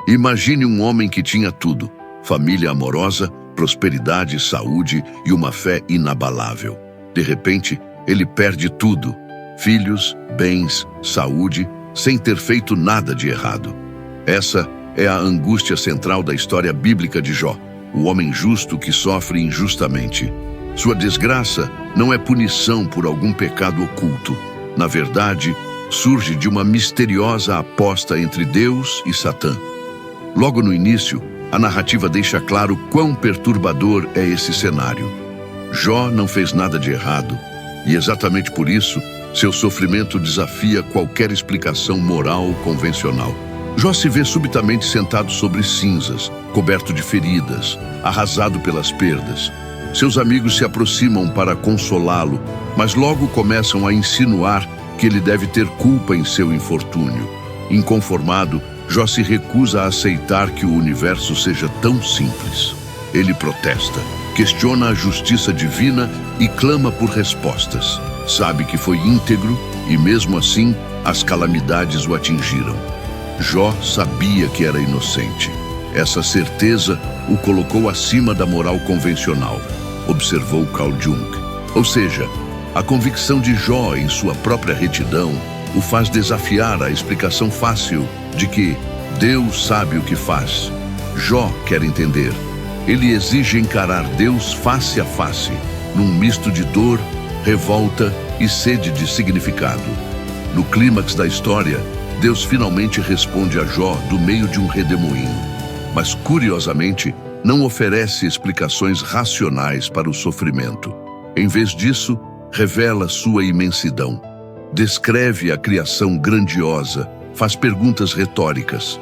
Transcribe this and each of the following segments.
Imagine um homem que tinha tudo: família amorosa, prosperidade, saúde e uma fé inabalável. De repente, ele perde tudo: filhos, bens, saúde, sem ter feito nada de errado. Essa é a angústia central da história bíblica de Jó, o homem justo que sofre injustamente. Sua desgraça não é punição por algum pecado oculto. Na verdade, surge de uma misteriosa aposta entre Deus e Satã. Logo no início, a narrativa deixa claro quão perturbador é esse cenário. Jó não fez nada de errado, e exatamente por isso, seu sofrimento desafia qualquer explicação moral convencional. Jó se vê subitamente sentado sobre cinzas, coberto de feridas, arrasado pelas perdas. Seus amigos se aproximam para consolá-lo, mas logo começam a insinuar que ele deve ter culpa em seu infortúnio. Inconformado, Jó se recusa a aceitar que o universo seja tão simples. Ele protesta, questiona a justiça divina e clama por respostas. Sabe que foi íntegro e, mesmo assim, as calamidades o atingiram. Jó sabia que era inocente. Essa certeza o colocou acima da moral convencional, observou Carl Jung. Ou seja, a convicção de Jó em sua própria retidão o faz desafiar a explicação fácil de que Deus sabe o que faz. Jó quer entender. Ele exige encarar Deus face a face, num misto de dor, revolta e sede de significado. No clímax da história, Deus finalmente responde a Jó do meio de um redemoinho, mas curiosamente não oferece explicações racionais para o sofrimento. Em vez disso, revela sua imensidão. Descreve a criação grandiosa, faz perguntas retóricas.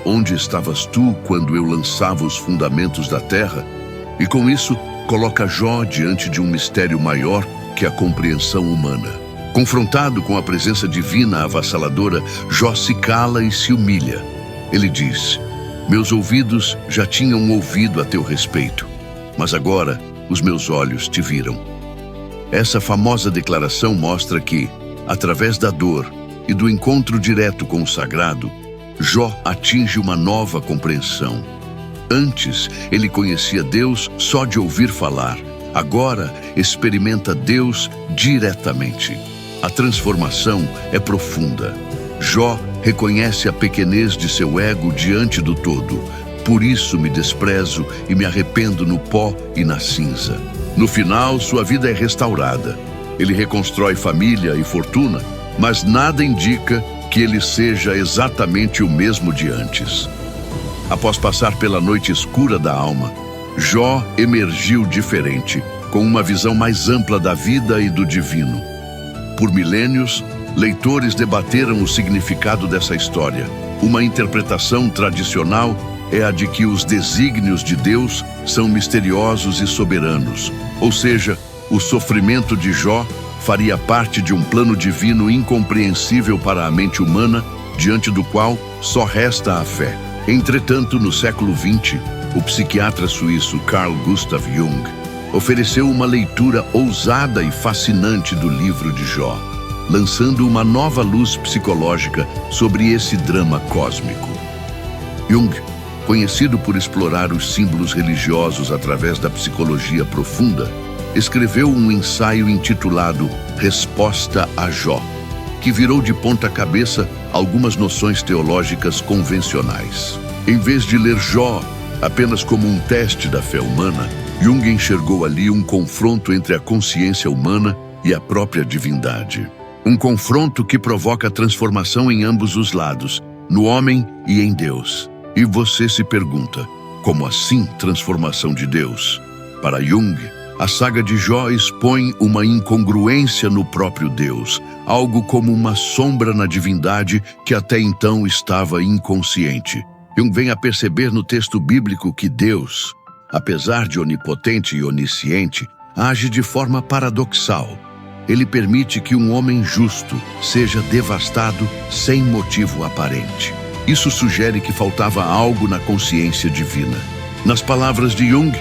Onde estavas tu quando eu lançava os fundamentos da terra? E com isso, coloca Jó diante de um mistério maior que a compreensão humana. Confrontado com a presença divina avassaladora, Jó se cala e se humilha. Ele diz: meus ouvidos já tinham ouvido a teu respeito, mas agora os meus olhos te viram. Essa famosa declaração mostra que, através da dor e do encontro direto com o sagrado, Jó atinge uma nova compreensão. Antes, ele conhecia Deus só de ouvir falar. Agora, experimenta Deus diretamente. A transformação é profunda. Jó reconhece a pequenez de seu ego diante do todo. Por isso me desprezo e me arrependo no pó e na cinza. No final, sua vida é restaurada. Ele reconstrói família e fortuna, mas nada indica que ele seja exatamente o mesmo de antes. Após passar pela noite escura da alma, Jó emergiu diferente, com uma visão mais ampla da vida e do divino. Por milênios, leitores debateram o significado dessa história. Uma interpretação tradicional é a de que os desígnios de Deus são misteriosos e soberanos, ou seja, o sofrimento de Jó faria parte de um plano divino incompreensível para a mente humana, diante do qual só resta a fé. Entretanto, no século XX, o psiquiatra suíço Carl Gustav Jung ofereceu uma leitura ousada e fascinante do livro de Jó, lançando uma nova luz psicológica sobre esse drama cósmico. Jung, conhecido por explorar os símbolos religiosos através da psicologia profunda, escreveu um ensaio intitulado Resposta a Jó, que virou de ponta cabeça algumas noções teológicas convencionais. Em vez de ler Jó apenas como um teste da fé humana, Jung enxergou ali um confronto entre a consciência humana e a própria divindade. Um confronto que provoca transformação em ambos os lados, no homem e em Deus. E você se pergunta, como assim transformação de Deus? Para Jung, a saga de Jó expõe uma incongruência no próprio Deus, algo como uma sombra na divindade que até então estava inconsciente. Jung vem a perceber no texto bíblico que Deus, apesar de onipotente e onisciente, age de forma paradoxal. Ele permite que um homem justo seja devastado sem motivo aparente. Isso sugere que faltava algo na consciência divina. Nas palavras de Jung,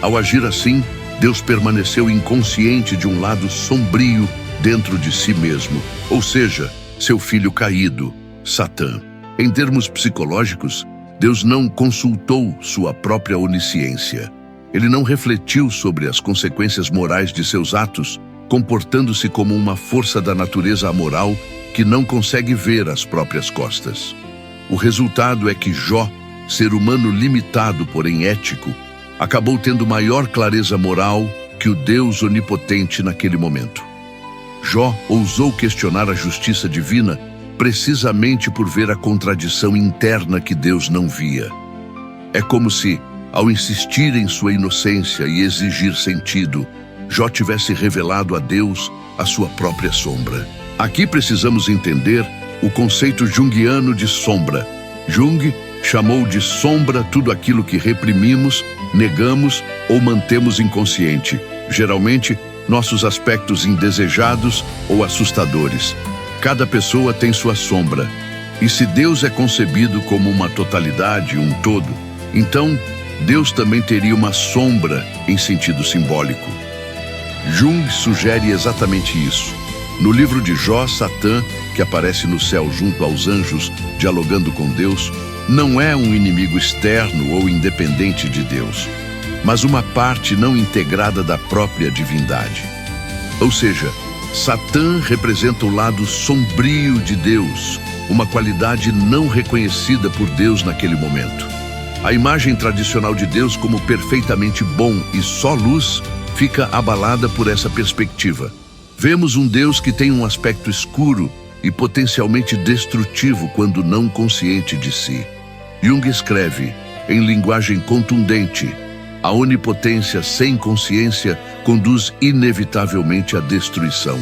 ao agir assim, Deus permaneceu inconsciente de um lado sombrio dentro de si mesmo, ou seja, seu filho caído, Satã. Em termos psicológicos, Deus não consultou sua própria onisciência. Ele não refletiu sobre as consequências morais de seus atos, comportando-se como uma força da natureza amoral que não consegue ver as próprias costas. O resultado é que Jó, ser humano limitado, porém ético, acabou tendo maior clareza moral que o Deus onipotente naquele momento. Jó ousou questionar a justiça divina precisamente por ver a contradição interna que Deus não via. É como se, ao insistir em sua inocência e exigir sentido, Jó tivesse revelado a Deus a sua própria sombra. Aqui precisamos entender o conceito junguiano de sombra. Jung chamou de sombra tudo aquilo que reprimimos, negamos ou mantemos inconsciente, geralmente nossos aspectos indesejados ou assustadores. Cada pessoa tem sua sombra, e se Deus é concebido como uma totalidade, um todo, então Deus também teria uma sombra em sentido simbólico. Jung sugere exatamente isso. No livro de Jó, Satã, que aparece no céu junto aos anjos, dialogando com Deus, não é um inimigo externo ou independente de Deus, mas uma parte não integrada da própria divindade. Ou seja, Satã representa o lado sombrio de Deus, uma qualidade não reconhecida por Deus naquele momento. A imagem tradicional de Deus como perfeitamente bom e só luz fica abalada por essa perspectiva. Vemos um Deus que tem um aspecto escuro e potencialmente destrutivo quando não consciente de si. Jung escreve, em linguagem contundente, a onipotência sem consciência conduz inevitavelmente à destruição.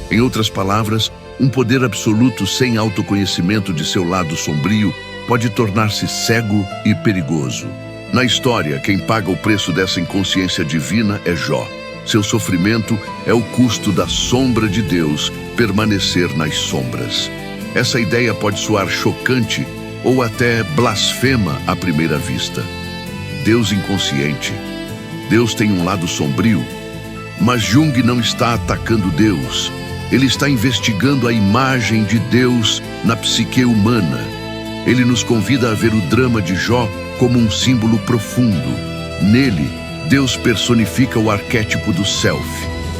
Em outras palavras, um poder absoluto sem autoconhecimento de seu lado sombrio pode tornar-se cego e perigoso. Na história, quem paga o preço dessa inconsciência divina é Jó. Seu sofrimento é o custo da sombra de Deus permanecer nas sombras. Essa ideia pode soar chocante ou até blasfema à primeira vista. Deus inconsciente. Deus tem um lado sombrio. Mas Jung não está atacando Deus. Ele está investigando a imagem de Deus na psique humana. Ele nos convida a ver o drama de Jó como um símbolo profundo. Nele, Deus personifica o arquétipo do self,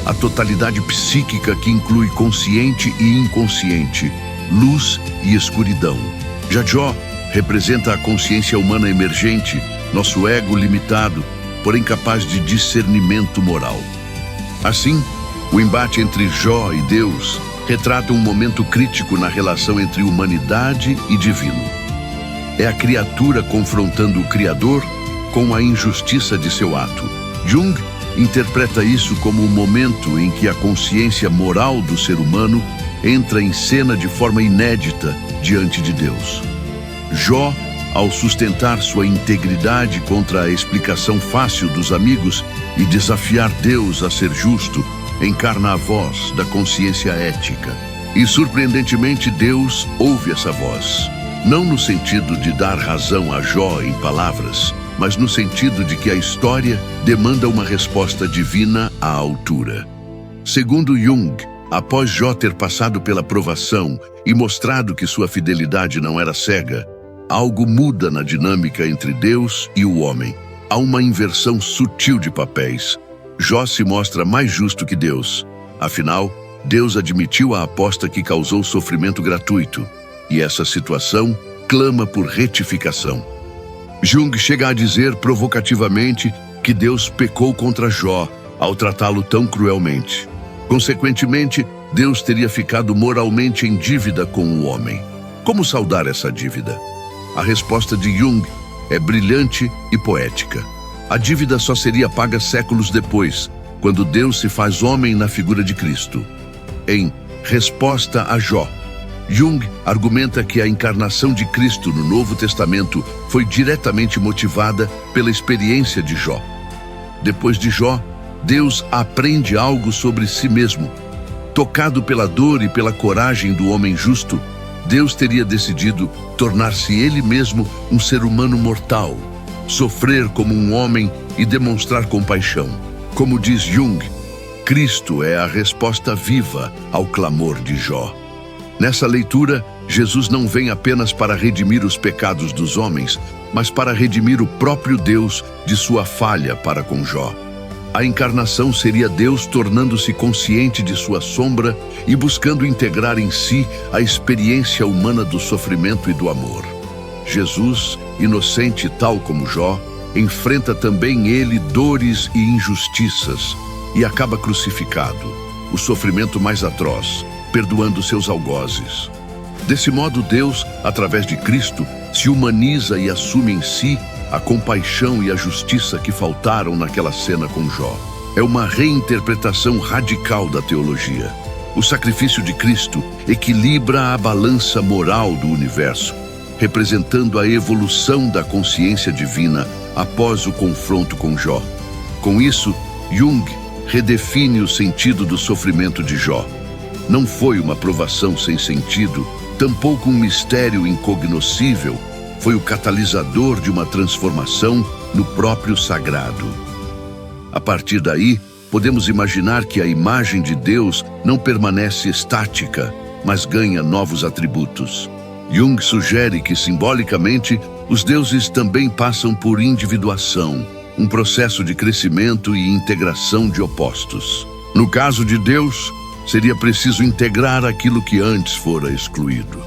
a totalidade psíquica que inclui consciente e inconsciente, luz e escuridão. Já Jó representa a consciência humana emergente, nosso ego limitado, porém capaz de discernimento moral. Assim, o embate entre Jó e Deus retrata um momento crítico na relação entre humanidade e divino. É a criatura confrontando o Criador com a injustiça de seu ato. Jung interpreta isso como um momento em que a consciência moral do ser humano entra em cena de forma inédita diante de Deus. Jó, ao sustentar sua integridade contra a explicação fácil dos amigos e desafiar Deus a ser justo, encarna a voz da consciência ética. E, surpreendentemente, Deus ouve essa voz. Não no sentido de dar razão a Jó em palavras, mas no sentido de que a história demanda uma resposta divina à altura. Segundo Jung, após Jó ter passado pela provação e mostrado que sua fidelidade não era cega, algo muda na dinâmica entre Deus e o homem. Há uma inversão sutil de papéis. Jó se mostra mais justo que Deus. Afinal, Deus admitiu a aposta que causou sofrimento gratuito, e essa situação clama por retificação. Jung chega a dizer provocativamente que Deus pecou contra Jó ao tratá-lo tão cruelmente. Consequentemente, Deus teria ficado moralmente em dívida com o homem. Como saldar essa dívida? A resposta de Jung é brilhante e poética. A dívida só seria paga séculos depois, quando Deus se faz homem na figura de Cristo. Em Resposta a Jó, Jung argumenta que a encarnação de Cristo no Novo Testamento foi diretamente motivada pela experiência de Jó. Depois de Jó, Deus aprende algo sobre si mesmo. Tocado pela dor e pela coragem do homem justo, Deus teria decidido tornar-se ele mesmo um ser humano mortal, sofrer como um homem e demonstrar compaixão. Como diz Jung, Cristo é a resposta viva ao clamor de Jó. Nessa leitura, Jesus não vem apenas para redimir os pecados dos homens, mas para redimir o próprio Deus de sua falha para com Jó. A encarnação seria Deus tornando-se consciente de sua sombra e buscando integrar em si a experiência humana do sofrimento e do amor. Jesus, inocente tal como Jó, enfrenta também ele dores e injustiças e acaba crucificado, o sofrimento mais atroz, perdoando seus algozes. Desse modo, Deus, através de Cristo, se humaniza e assume em si a compaixão e a justiça que faltaram naquela cena com Jó. É uma reinterpretação radical da teologia. O sacrifício de Cristo equilibra a balança moral do universo, representando a evolução da consciência divina após o confronto com Jó. Com isso, Jung redefine o sentido do sofrimento de Jó. Não foi uma provação sem sentido, tampouco um mistério incognoscível, foi o catalisador de uma transformação no próprio sagrado. A partir daí, podemos imaginar que a imagem de Deus não permanece estática, mas ganha novos atributos. Jung sugere que, simbolicamente, os deuses também passam por individuação, um processo de crescimento e integração de opostos. No caso de Deus, seria preciso integrar aquilo que antes fora excluído.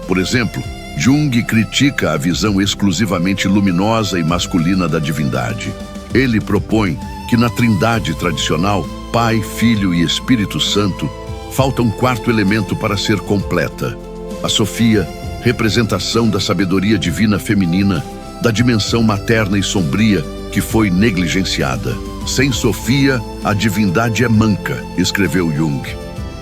Por exemplo, Jung critica a visão exclusivamente luminosa e masculina da divindade. Ele propõe que na Trindade tradicional, Pai, Filho e Espírito Santo, falta um quarto elemento para ser completa: a Sofia, representação da sabedoria divina feminina, da dimensão materna e sombria que foi negligenciada. Sem Sofia, a divindade é manca, escreveu Jung.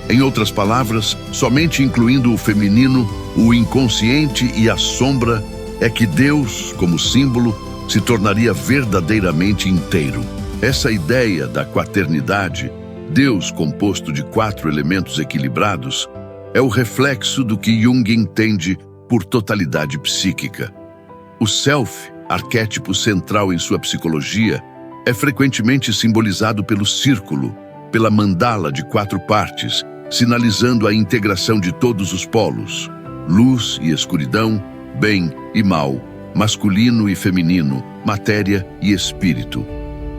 Em outras palavras, somente incluindo o feminino, o inconsciente e a sombra, é que Deus, como símbolo, se tornaria verdadeiramente inteiro. Essa ideia da quaternidade, Deus composto de 4 elementos equilibrados, é o reflexo do que Jung entende por totalidade psíquica. O self, arquétipo central em sua psicologia, é frequentemente simbolizado pelo círculo, pela mandala de 4 partes, sinalizando a integração de todos os polos: luz e escuridão, bem e mal, masculino e feminino, matéria e espírito.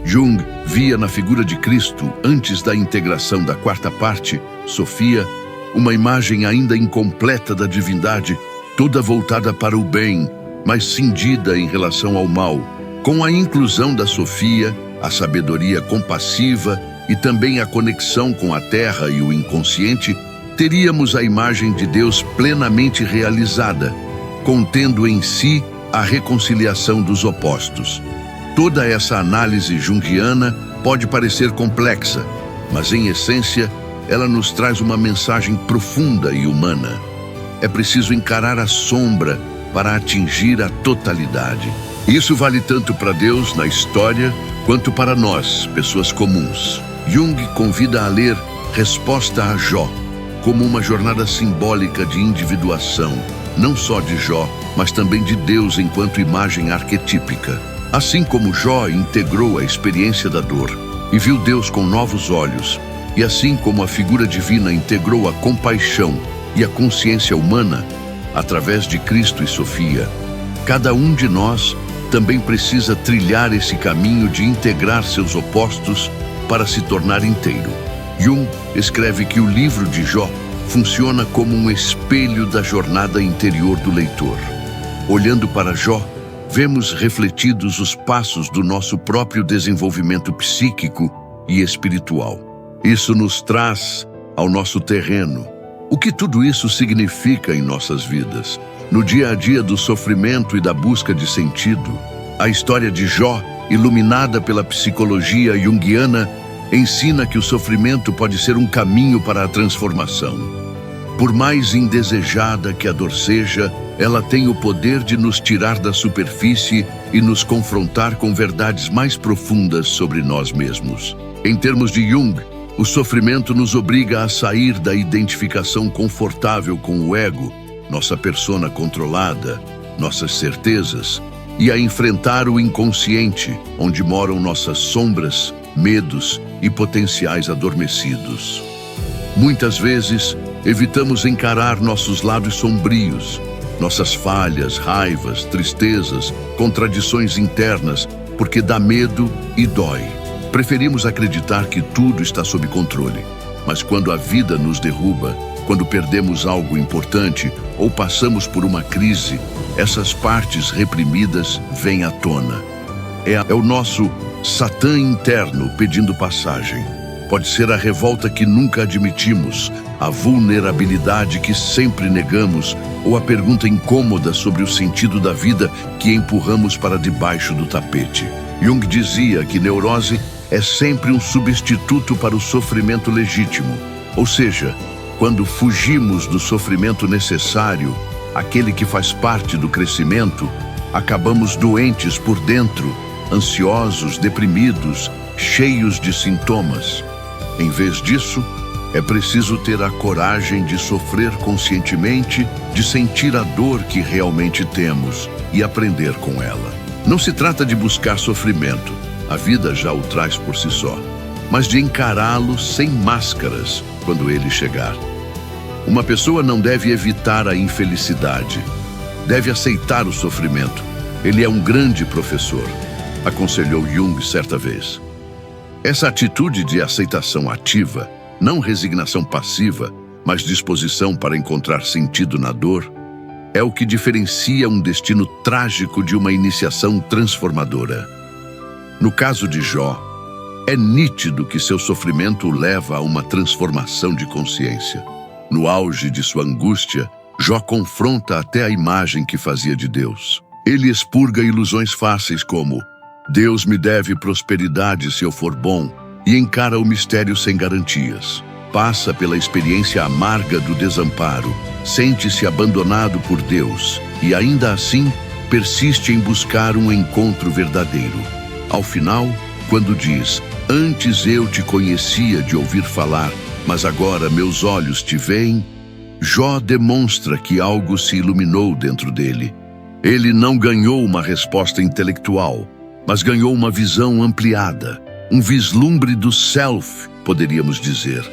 Jung via na figura de Cristo, antes da integração da 4ª parte, Sofia, uma imagem ainda incompleta da divindade, toda voltada para o bem, mas cindida em relação ao mal. Com a inclusão da Sofia, a sabedoria compassiva e também a conexão com a terra e o inconsciente, teríamos a imagem de Deus plenamente realizada, contendo em si a reconciliação dos opostos. Toda essa análise junguiana pode parecer complexa, mas em essência, ela nos traz uma mensagem profunda e humana. É preciso encarar a sombra para atingir a totalidade. Isso vale tanto para Deus na história, quanto para nós, pessoas comuns. Jung convida a ler Resposta a Jó, como uma jornada simbólica de individuação, não só de Jó, mas também de Deus enquanto imagem arquetípica. Assim como Jó integrou a experiência da dor e viu Deus com novos olhos, e assim como a figura divina integrou a compaixão e a consciência humana, através de Cristo e Sofia, cada um de nós também precisa trilhar esse caminho de integrar seus opostos para se tornar inteiro. Jung escreve que o livro de Jó funciona como um espelho da jornada interior do leitor. Olhando para Jó, vemos refletidos os passos do nosso próprio desenvolvimento psíquico e espiritual. Isso nos traz ao nosso terreno. O que tudo isso significa em nossas vidas? No dia a dia do sofrimento e da busca de sentido, a história de Jó, iluminada pela psicologia junguiana, ensina que o sofrimento pode ser um caminho para a transformação. Por mais indesejada que a dor seja, ela tem o poder de nos tirar da superfície e nos confrontar com verdades mais profundas sobre nós mesmos. Em termos de Jung, o sofrimento nos obriga a sair da identificação confortável com o ego, nossa persona controlada, nossas certezas, e a enfrentar o inconsciente, onde moram nossas sombras, medos e potenciais adormecidos. Muitas vezes, evitamos encarar nossos lados sombrios, nossas falhas, raivas, tristezas, contradições internas, porque dá medo e dói. Preferimos acreditar que tudo está sob controle, mas quando a vida nos derruba, quando perdemos algo importante ou passamos por uma crise, essas partes reprimidas vêm à tona. É o nosso Satã interno pedindo passagem. Pode ser a revolta que nunca admitimos, a vulnerabilidade que sempre negamos, ou a pergunta incômoda sobre o sentido da vida que empurramos para debaixo do tapete. Jung dizia que neurose é sempre um substituto para o sofrimento legítimo. Ou seja, quando fugimos do sofrimento necessário, aquele que faz parte do crescimento, acabamos doentes por dentro, ansiosos, deprimidos, cheios de sintomas. Em vez disso, é preciso ter a coragem de sofrer conscientemente, de sentir a dor que realmente temos e aprender com ela. Não se trata de buscar sofrimento, a vida já o traz por si só, mas de encará-lo sem máscaras quando ele chegar. Uma pessoa não deve evitar a infelicidade, deve aceitar o sofrimento. Ele é um grande professor, aconselhou Jung certa vez. Essa atitude de aceitação ativa, não resignação passiva, mas disposição para encontrar sentido na dor, é o que diferencia um destino trágico de uma iniciação transformadora. No caso de Jó, é nítido que seu sofrimento o leva a uma transformação de consciência. No auge de sua angústia, Jó confronta até a imagem que fazia de Deus. Ele expurga ilusões fáceis como Deus me deve prosperidade se eu for bom, e encara o mistério sem garantias. Passa pela experiência amarga do desamparo, sente-se abandonado por Deus e ainda assim persiste em buscar um encontro verdadeiro. Ao final, quando diz, antes eu te conhecia de ouvir falar, mas agora meus olhos te veem, Jó demonstra que algo se iluminou dentro dele. Ele não ganhou uma resposta intelectual, mas ganhou uma visão ampliada, um vislumbre do self, poderíamos dizer.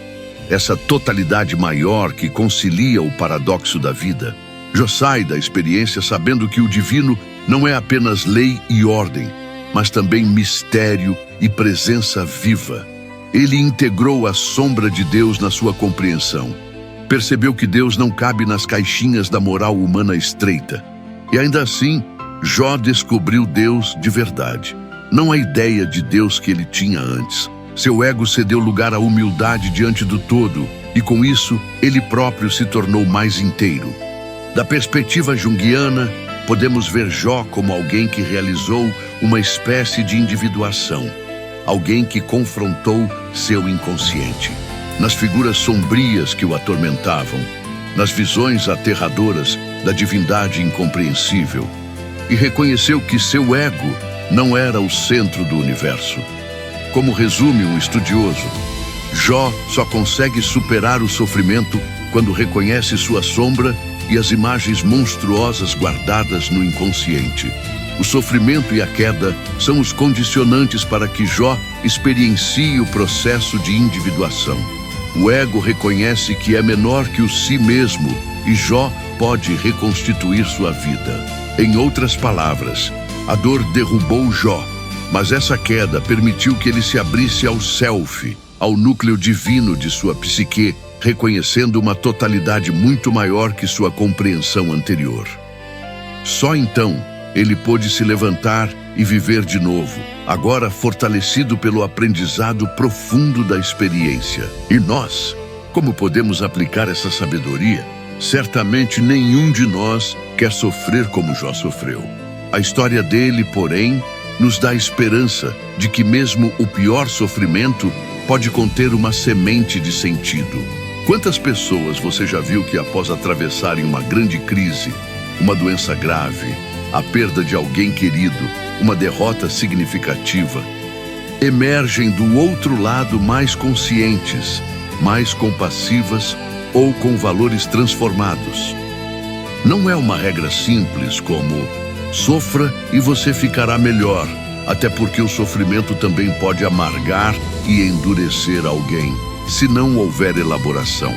Essa totalidade maior que concilia o paradoxo da vida. Jó sai da experiência sabendo que o divino não é apenas lei e ordem, mas também mistério e presença viva. Ele integrou a sombra de Deus na sua compreensão. Percebeu que Deus não cabe nas caixinhas da moral humana estreita. E ainda assim, Jó descobriu Deus de verdade, não a ideia de Deus que ele tinha antes. Seu ego cedeu lugar à humildade diante do todo, e com isso, ele próprio se tornou mais inteiro. Da perspectiva junguiana, podemos ver Jó como alguém que realizou uma espécie de individuação, alguém que confrontou seu inconsciente. Nas figuras sombrias que o atormentavam, nas visões aterradoras da divindade incompreensível, e reconheceu que seu ego não era o centro do universo. Como resume um estudioso, Jó só consegue superar o sofrimento quando reconhece sua sombra e as imagens monstruosas guardadas no inconsciente. O sofrimento e a queda são os condicionantes para que Jó experiencie o processo de individuação. O ego reconhece que é menor que o si mesmo e Jó pode reconstituir sua vida. Em outras palavras, a dor derrubou Jó, mas essa queda permitiu que ele se abrisse ao self, ao núcleo divino de sua psique, reconhecendo uma totalidade muito maior que sua compreensão anterior. Só então ele pôde se levantar e viver de novo, agora fortalecido pelo aprendizado profundo da experiência. E nós, como podemos aplicar essa sabedoria? Certamente nenhum de nós quer sofrer como Jó sofreu. A história dele, porém, nos dá esperança de que mesmo o pior sofrimento pode conter uma semente de sentido. Quantas pessoas você já viu que após atravessarem uma grande crise, uma doença grave, a perda de alguém querido, uma derrota significativa, emergem do outro lado mais conscientes, mais compassivas ou com valores transformados? Não é uma regra simples como sofra e você ficará melhor, até porque o sofrimento também pode amargar e endurecer alguém, se não houver elaboração.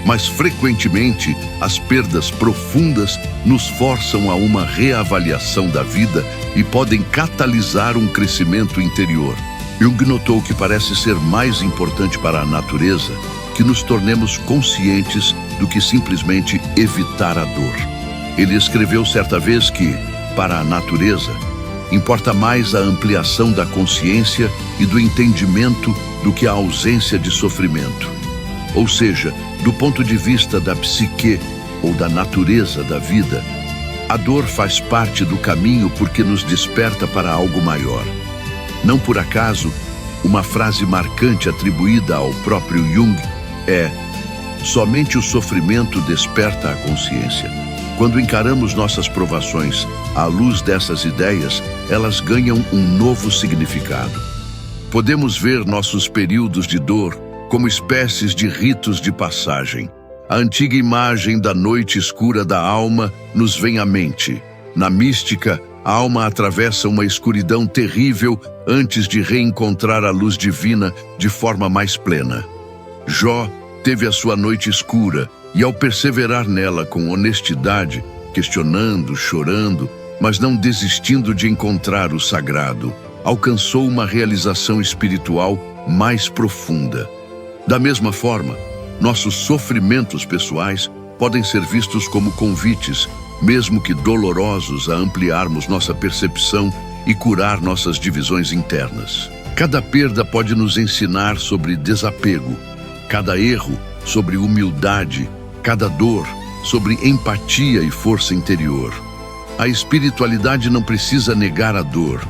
mas frequentemente as perdas profundas nos forçam a uma reavaliação da vida e podem catalisar um crescimento interior. Jung notou que parece ser mais importante para a natureza que nos tornemos conscientes do que simplesmente evitar a dor. Ele escreveu certa vez que, para a natureza, importa mais a ampliação da consciência e do entendimento do que a ausência de sofrimento. Ou seja, do ponto de vista da psique ou da natureza da vida, a dor faz parte do caminho porque nos desperta para algo maior. Não por acaso, uma frase marcante atribuída ao próprio Jung é: somente o sofrimento desperta a consciência. Quando encaramos nossas provações à luz dessas ideias, elas ganham um novo significado. Podemos ver nossos períodos de dor como espécies de ritos de passagem. A antiga imagem da noite escura da alma nos vem à mente. Na mística, a alma atravessa uma escuridão terrível antes de reencontrar a luz divina de forma mais plena. Jó teve a sua noite escura e, ao perseverar nela com honestidade, questionando, chorando, mas não desistindo de encontrar o sagrado, alcançou uma realização espiritual mais profunda. Da mesma forma, nossos sofrimentos pessoais podem ser vistos como convites, mesmo que dolorosos, a ampliarmos nossa percepção e curar nossas divisões internas. Cada perda pode nos ensinar sobre desapego, cada erro sobre humildade, cada dor sobre empatia e força interior. A espiritualidade não precisa negar a dor,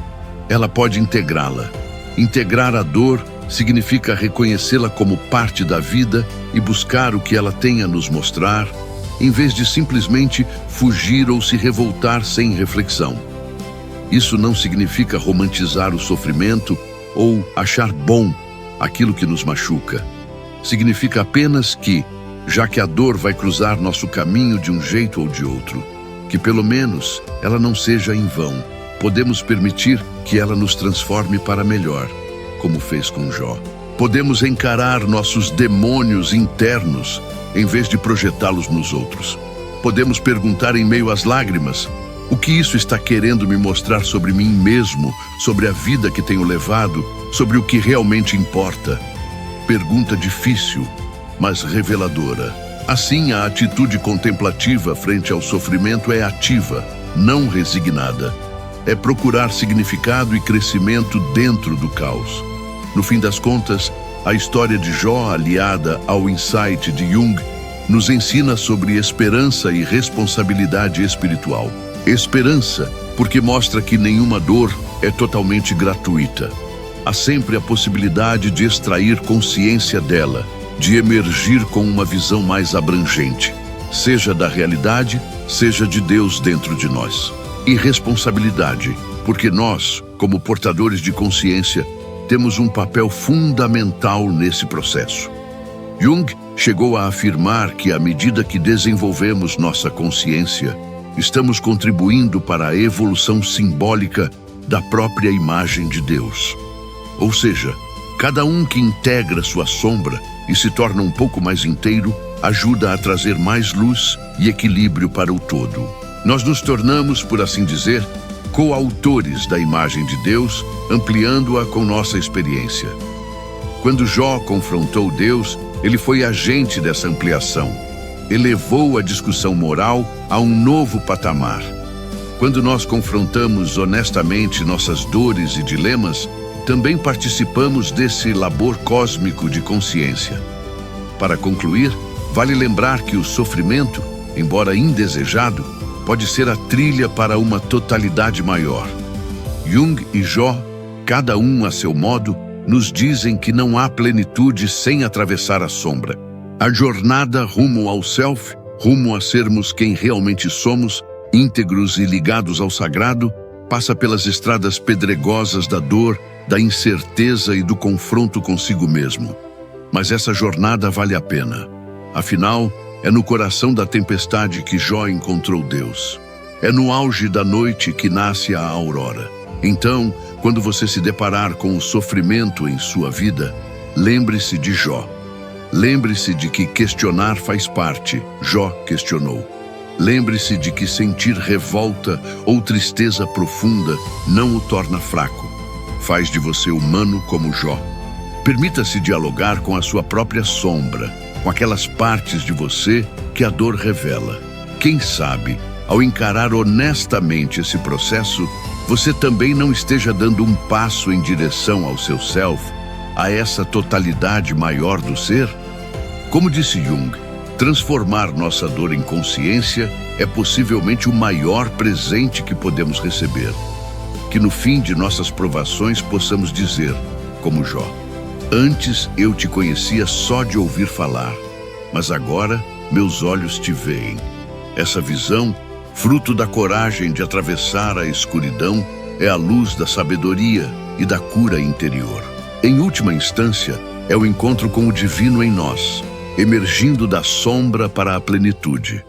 ela pode integrá-la. Integrar a dor significa reconhecê-la como parte da vida e buscar o que ela tem a nos mostrar, em vez de simplesmente fugir ou se revoltar sem reflexão. Isso não significa romantizar o sofrimento ou achar bom aquilo que nos machuca. Significa apenas que, já que a dor vai cruzar nosso caminho de um jeito ou de outro, que pelo menos ela não seja em vão. Podemos permitir que ela nos transforme para melhor, como fez com Jó. Podemos encarar nossos demônios internos em vez de projetá-los nos outros. Podemos perguntar em meio às lágrimas: o que isso está querendo me mostrar sobre mim mesmo, sobre a vida que tenho levado, sobre o que realmente importa? Pergunta difícil, mas reveladora. Assim, a atitude contemplativa frente ao sofrimento é ativa, não resignada. É procurar significado e crescimento dentro do caos. No fim das contas, a história de Jó, aliada ao insight de Jung, nos ensina sobre esperança e responsabilidade espiritual. Esperança, porque mostra que nenhuma dor é totalmente gratuita. Há sempre a possibilidade de extrair consciência dela, de emergir com uma visão mais abrangente, seja da realidade, seja de Deus dentro de nós. E responsabilidade, porque nós, como portadores de consciência, temos um papel fundamental nesse processo. Jung chegou a afirmar que, à medida que desenvolvemos nossa consciência, estamos contribuindo para a evolução simbólica da própria imagem de Deus. Ou seja, cada um que integra sua sombra e se torna um pouco mais inteiro, ajuda a trazer mais luz e equilíbrio para o todo. Nós nos tornamos, por assim dizer, coautores da imagem de Deus, ampliando-a com nossa experiência. Quando Jó confrontou Deus, ele foi agente dessa ampliação. Elevou a discussão moral a um novo patamar. Quando nós confrontamos honestamente nossas dores e dilemas, também participamos desse labor cósmico de consciência. Para concluir, vale lembrar que o sofrimento, embora indesejado, pode ser a trilha para uma totalidade maior. Jung e Jó, cada um a seu modo, nos dizem que não há plenitude sem atravessar a sombra. A jornada rumo ao self, rumo a sermos quem realmente somos, íntegros e ligados ao sagrado, passa pelas estradas pedregosas da dor, da incerteza e do confronto consigo mesmo. Mas essa jornada vale a pena. Afinal, é no coração da tempestade que Jó encontrou Deus. É no auge da noite que nasce a aurora. Então, quando você se deparar com o sofrimento em sua vida, lembre-se de Jó. Lembre-se de que questionar faz parte. Jó questionou. Lembre-se de que sentir revolta ou tristeza profunda não o torna fraco. Faz de você humano como Jó. Permita-se dialogar com a sua própria sombra, com aquelas partes de você que a dor revela. Quem sabe, ao encarar honestamente esse processo, você também não esteja dando um passo em direção ao seu self, a essa totalidade maior do ser? Como disse Jung, transformar nossa dor em consciência é possivelmente o maior presente que podemos receber. Que no fim de nossas provações possamos dizer, como Jó: antes eu te conhecia só de ouvir falar, mas agora meus olhos te veem. Essa visão, fruto da coragem de atravessar a escuridão, é a luz da sabedoria e da cura interior. Em última instância, é o encontro com o divino em nós, emergindo da sombra para a plenitude.